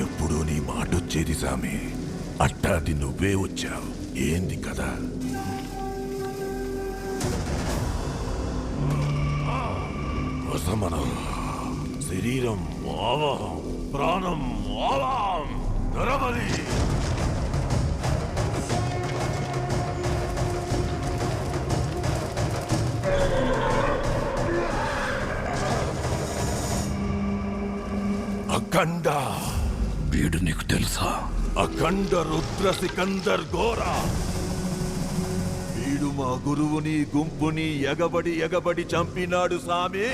ఎప్పుడు నీ మాటొచ్చేది సామి, అట్టాది నువ్వే వచ్చావు. ఏంది కదా? వసమనం, శరీరం ఆవాహం, ప్రాణం ఆవాహం, నరబలి. అఖండ, వీడు నీకు తెలుసా? అఖండ రుద్ర సికందర్ ఘోరా. వీడు మా గురువుని గుంపుని ఎగబడి చంపినాడు సామి.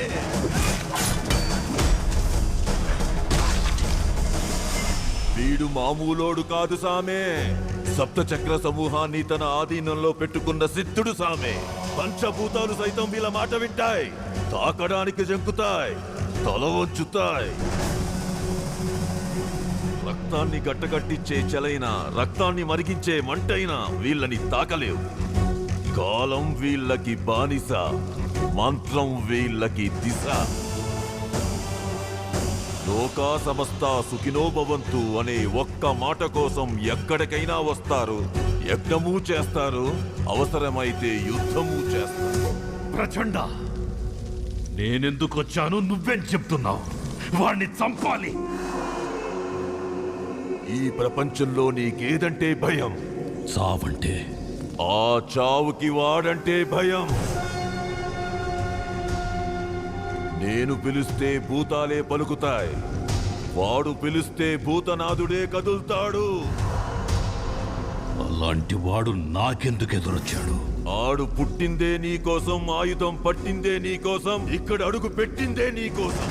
వీడు మామూలోడు కాదు సామే. సప్తచక్ర సమూహాన్ని తన ఆధీనంలో పెట్టుకున్న సిద్ధుడు సామే. పంచభూతాలు సైతం వీళ్ళ మాట వింటాయి, తాకడానికి జంకుతాయి, తల వంచుతాయి. రక్తాన్ని గట్టగట్టించే చలైన, రక్తాన్ని మరిగించే మంటైనా వీళ్ళని తాకలేవు. కాలం వీళ్ళకి బానిస, మంత్రం వీళ్ళకి దిశ. లోకా సమస్త సుఖినో భవంతు అనే ఒక్క మాట కోసం ఎక్కడికైనా వస్తారు, యజ్ఞము చేస్తారు, అవసరమైతే యుద్ధము చేస్తారు. ప్రచండ, నేనెందుకు వచ్చాను నువ్వేం చెప్తున్నావు? వాణ్ణి చంపాలి. ఈ ప్రపంచంలో నీకేదంటే భయం? చావంటే. ఆ చావుకి వాడంటే భయం. నేను పిలిస్తే భూతాలే పలుకుతాయి, వాడు పిలిస్తే భూతనాథుడే కదులుతాడు. అలాంటి వాడు నాకెందుకు ఎదురొచ్చాడు? ఆడు పుట్టిందే నీకోసం, ఆయుధం పట్టిందే నీకోసం, ఇక్కడ అడుగు పెట్టిందే నీకోసం.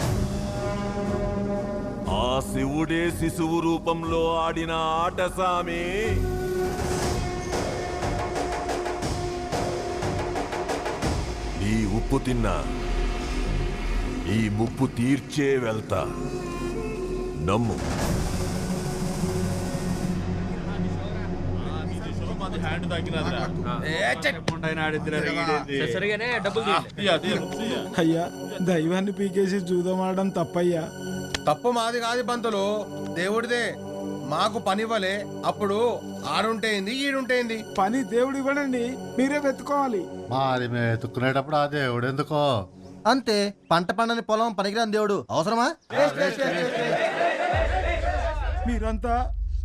ఆ శివుడే శిశువు రూపంలో ఆడిన ఆట సామి. నీ ఉప్పు తిన్నా, ఈ ముప్పు తీర్చే వెళ్తా, నమ్ము. అయ్యా, దైవాన్ని పీకేసి చూదమాడడం తప్పయ్యా. తప్పు మాది కాదు పంతులు, దేవుడిదే. మాకు పనివ్వలే, అప్పుడు ఆడుంటేంది ఈడుంటేంది. పని దేవుడు ఇవ్వడండి, మీరే వెతుకోవాలి. మాది మేము ఎత్తుకునేటప్పుడు ఆ దేవుడు ఎందుకో? అంతే, పంట పండని పొలం పనికిరాని దేవుడు అవసరమా? మీరంతా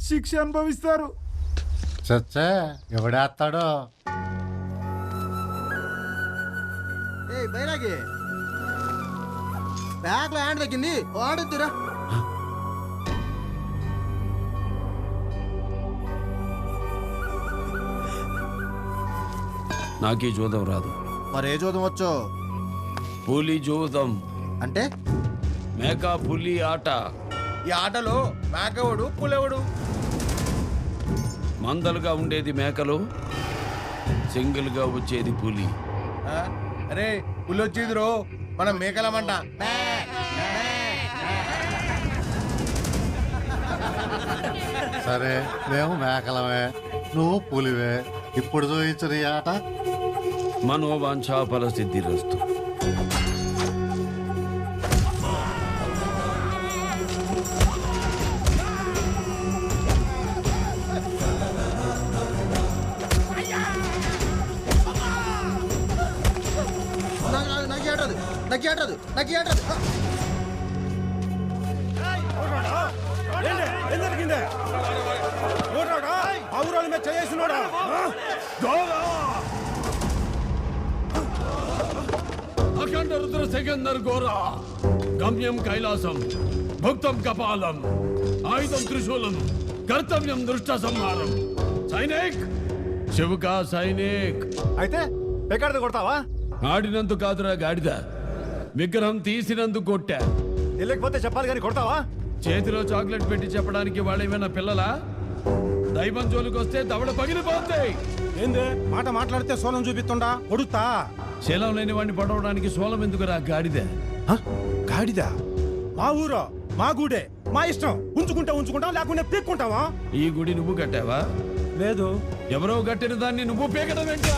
శిక్ష అనుభవిస్తారు. చచ్చే ఎవడేస్తాడో? బైరాగి బ్యాగ్ లో హ్యాండ్ తగ్గింది, వాడుతురా. నాకీ జూదం రాదు. మరే జోదం వచ్చో? పులి జూదం అంటే మేక పులి ఆట. ఈ ఆటలో మేకవుడు పులెవుడు. మందలుగా ఉండేది మేకలు, సింగిల్ గా వచ్చేది పులి. అరే పులి వచ్చిందిరో, మనం మేకలమంట. సరే, మేము మేకలమే, నువ్వు పులివే. ఇప్పుడు చూయించరు ఈ ఆట. మనోవాంఛాఫల సిద్ధిరస్తు. అఖండ రుద్ర సికందర్ ఘోరా. గమ్యం కైలాసం, భుక్తం కపాలం, ఆయుధం త్రిశూలం, కర్తవ్యం దృష్ట సంహారం. సైనిక్, శివకా సైనిక్. అయితే ఎక్కడ కొడతావా? ఆడినందుకు కాదురా గాడిద, విగ్రహం తీసినందుకు కొట్టా. వెళ్ళకపోతే చెప్పాలి కానీ కొడతావా? చేతిలో చాక్లెట్ పెట్టి చెప్పడానికి వాళ్ళేమైనా పిల్లలా? దైవం జోలికి వస్తే దవడ పగిలిపోతాయి. ఏందే మాట మాట్లాడితే సోలం చూపిస్తుండా కొడుతా శీలం లేని వాడిని పడవడానికి సోలం ఎందుకురా గాడిద? గాడిదా మా ఊరో మా గూడే మా ఇష్టం ఉంచుకుంటాం లేకుంటే పీక్కుంటావా? ఈ గుడి నువ్వు కట్టావా? లేదు. ఎవరో కట్టిన దాన్ని నువ్వు పీకడం ఏంటా?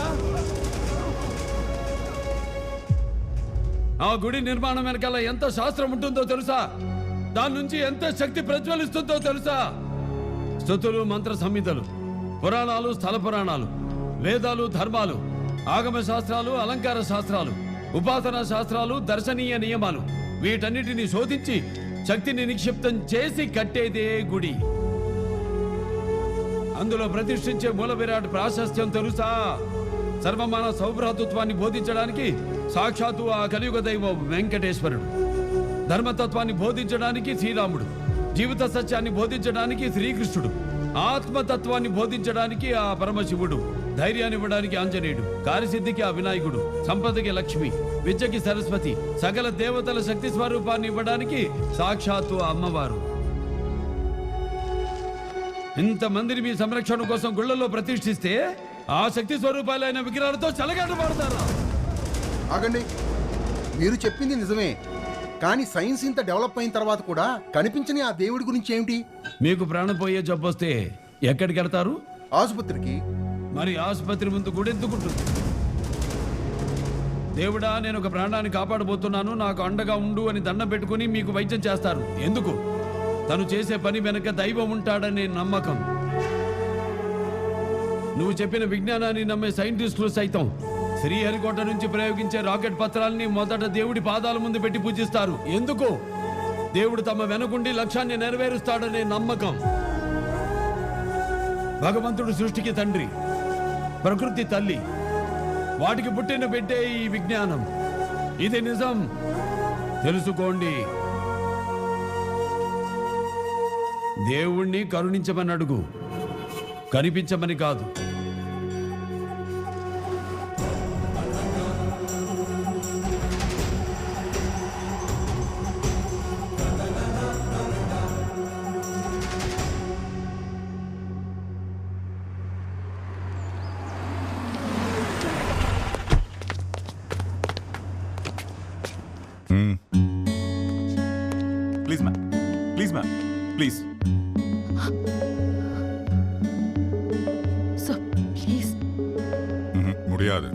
ఆ గుడి నిర్మాణం వెనకాల ఎంత శాస్త్రం ఉంటుందో తెలుసా? దాని నుంచి ఎంత శక్తి ప్రజ్వలిస్తుందో తెలుసా? స్తుతులు, మంత్ర సంహితలు, పురాణాలు, స్థల పురాణాలు, వేదాలు, ధర్మాలు, ఆగమ శాస్త్రాలు, అలంకార శాస్త్రాలు, ఉపాసనా శాస్త్రాలు, దర్శనీయ నియమాలు, వీటన్నిటిని శోధించి శక్తిని నిక్షిప్తం చేసి కట్టేదే గుడి. అందులో ప్రతిష్ఠించే మూల విరాట్ ప్రాశస్త్యం తెలుసా? సర్వమాన సౌభ్రాతృత్వాన్ని బోధించడానికి సాక్షాత్తు ఆ కలియుగ దైవం వెంకటేశ్వరుడు, ధర్మతత్వాన్ని బోధించడానికి శ్రీరాముడు, జీవిత సత్యాన్ని బోధించడానికి శ్రీకృష్ణుడు, ఆత్మతత్వాన్ని బోధించడానికి ఆ పరమశివుడు, ధైర్యాన్ని ఇవ్వడానికి ఆంజనేయుడు, కార్యసిద్ధికి ఆ వినాయకుడు, సంపదకి లక్ష్మి, విద్యకి సరస్వతి, సకల దేవతల శక్తి స్వరూపాన్ని ఇవ్వడానికి సాక్షాత్తు అమ్మవారు. ఇంతమందిని మీ సంరక్షణ కోసం గుళ్ళల్లో ప్రతిష్ఠిస్తే ఆ శక్తి స్వరూపాలైన విగ్రహాలతో చలగాట పడతారా? ఆగండి, మీరు చెప్పింది నిజమే, కానీ సైన్స్ ఇంత డెవలప్ అయిన తర్వాత కూడా కనిపించని ఆ దేవుడి గురించి ఏమిటి? మీకు ప్రాణం పోయే జబ్బొస్తే ఎక్కడికి వెళ్తారు? ఆసుపత్రికి. మరి ఆసుపత్రి ముందు కూడా ఎందుకుంటుంది? దేవుడా, నేను ఒక ప్రాణాన్ని కాపాడబోతున్నాను, నాకు అండగా ఉండు అని దండం పెట్టుకుని మీకు వైద్యం చేస్తారు. ఎందుకు? తను చేసే పని వెనక దైవం ఉంటాడనే నమ్మకం. నువ్వు చెప్పిన విజ్ఞానాన్ని నమ్మే సైంటిస్టులు సైతం శ్రీహరికోట నుంచి ప్రయోగించే రాకెట్ పత్రాలని మొదట దేవుడి పాదాల ముందు పెట్టి పూజిస్తారు. ఎందుకు? దేవుడు తమ వెనకుండి లక్ష్యాన్ని నెరవేరుస్తాడనే నమ్మకం. భగవంతుడు సృష్టికి తండ్రి, ప్రకృతి తల్లి, వాటికి పుట్టిన బిడ్డే ఈ విజ్ఞానం. ఇది నిజం, తెలుసుకోండి. దేవుణ్ణి కరుణించమని అడుగు, కనిపించమని కాదు. Please, ma'am. Please, ma'am. Please. Sir, please. முடியாது.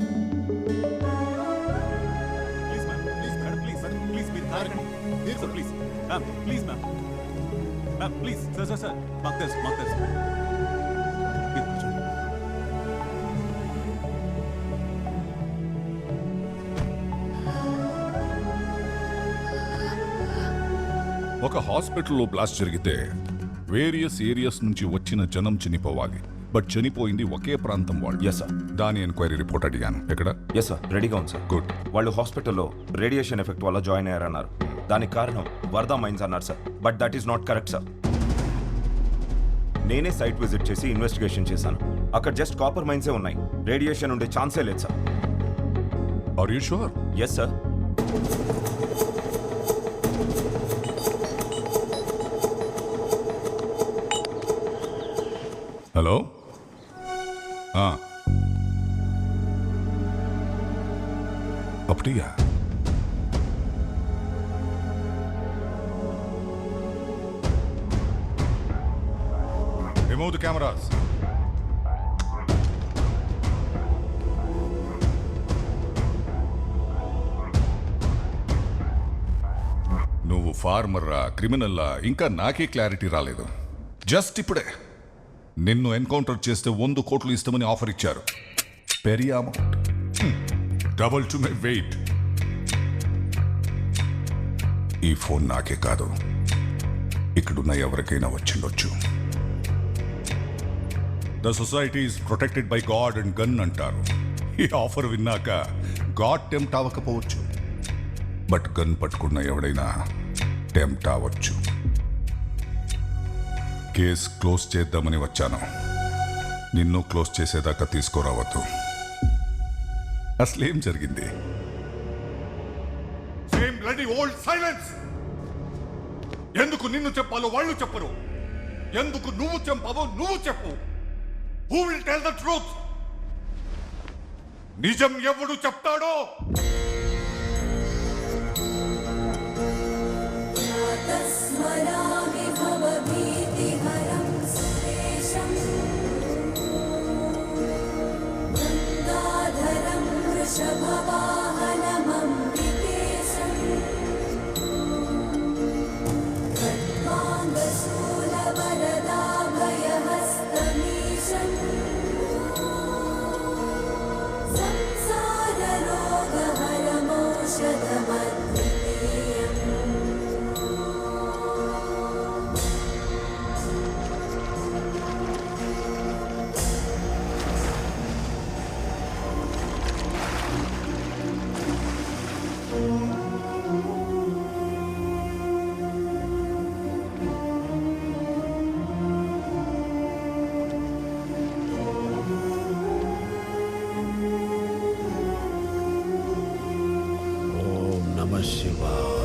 Please, ma'am. Please, madam. Please, madam. Please, మీరు కారకండి. Please, sir. Please. Ma'am. Please, ma'am. Ma'am, please. Sir, sir, sir. Mark this. Mark this. Please, కూర్చోండి. ఒక హాస్పిటల్లో బ్లాస్ట్ జరిగితే various areas నుంచి వచ్చిన జనం చనిపోవాలి, బట్ చనిపోయింది ఒకే ప్రాంతం వాళ్ళు. Yes sir. దాని ఎంక్వైరీ రిపోర్ట్ అడిగాను. ఎక్కడ? ఎస్ సార్, రెడీగా ఉంది సార్. గుడ్. వాళ్ళు హాస్పిటల్లో రేడియేషన్ ఎఫెక్ట్ వల్ల జాయిన్ అయ్యారన్నారు. దానికి కారణం వర్ధా మైన్స్ అన్నారు sir, but that is not correct sir. నేనే సైట్ విజిట్ చేసి ఇన్వెస్టిగేషన్ చేశాను. అక్కడ జస్ట్ కాపర్ మైన్సే ఉన్నాయి, రేడియేషన్ ఉండే ఛాన్సే లేదు sir. Are you sure? Yes sir. Hello. அப்படியா? Remove the cameras. నువ్వు ఫార్మర్రా, క్రిమినల్లా, ఇంకా నాకే క్లారిటీ రాలేదు. జస్ట్ ఇప్పుడే నిన్ను ఎన్కౌంటర్ చేస్తే 100 కోట్లు ఇస్తామని ఆఫర్ ఇచ్చారు. పెరియ amount, double to my weight. ఈ ఫోన్ నాకే కాదు, ఇక్కడున్న ఎవరికైనా వచ్చిండొచ్చు. The society is protected by god and gun అంటారు. ఈ ఆఫర్ విన్నాక గాడ్ టెంప్ట్ అవ్వకపోవచ్చు, బట్ గన్ పట్టుకున్న ఎవడైనా టెంప్ట్ అవ్వచ్చు. కేస్ క్లోజ్ చేద్దామని వచ్చాను, నిన్ను క్లోజ్ చేసేదాకా తీసుకురావద్దు. అసలేం జరిగింది? Same bloody old silence. ఎందుకు నిన్ను చెప్పాలో వాళ్ళు చెప్పరు, ఎందుకు నువ్వు చంపావో నువ్వు చెప్పు. Who will tell the truth? నిజం ఎవడు చెప్తాడో? ఓం నమః శివాయ.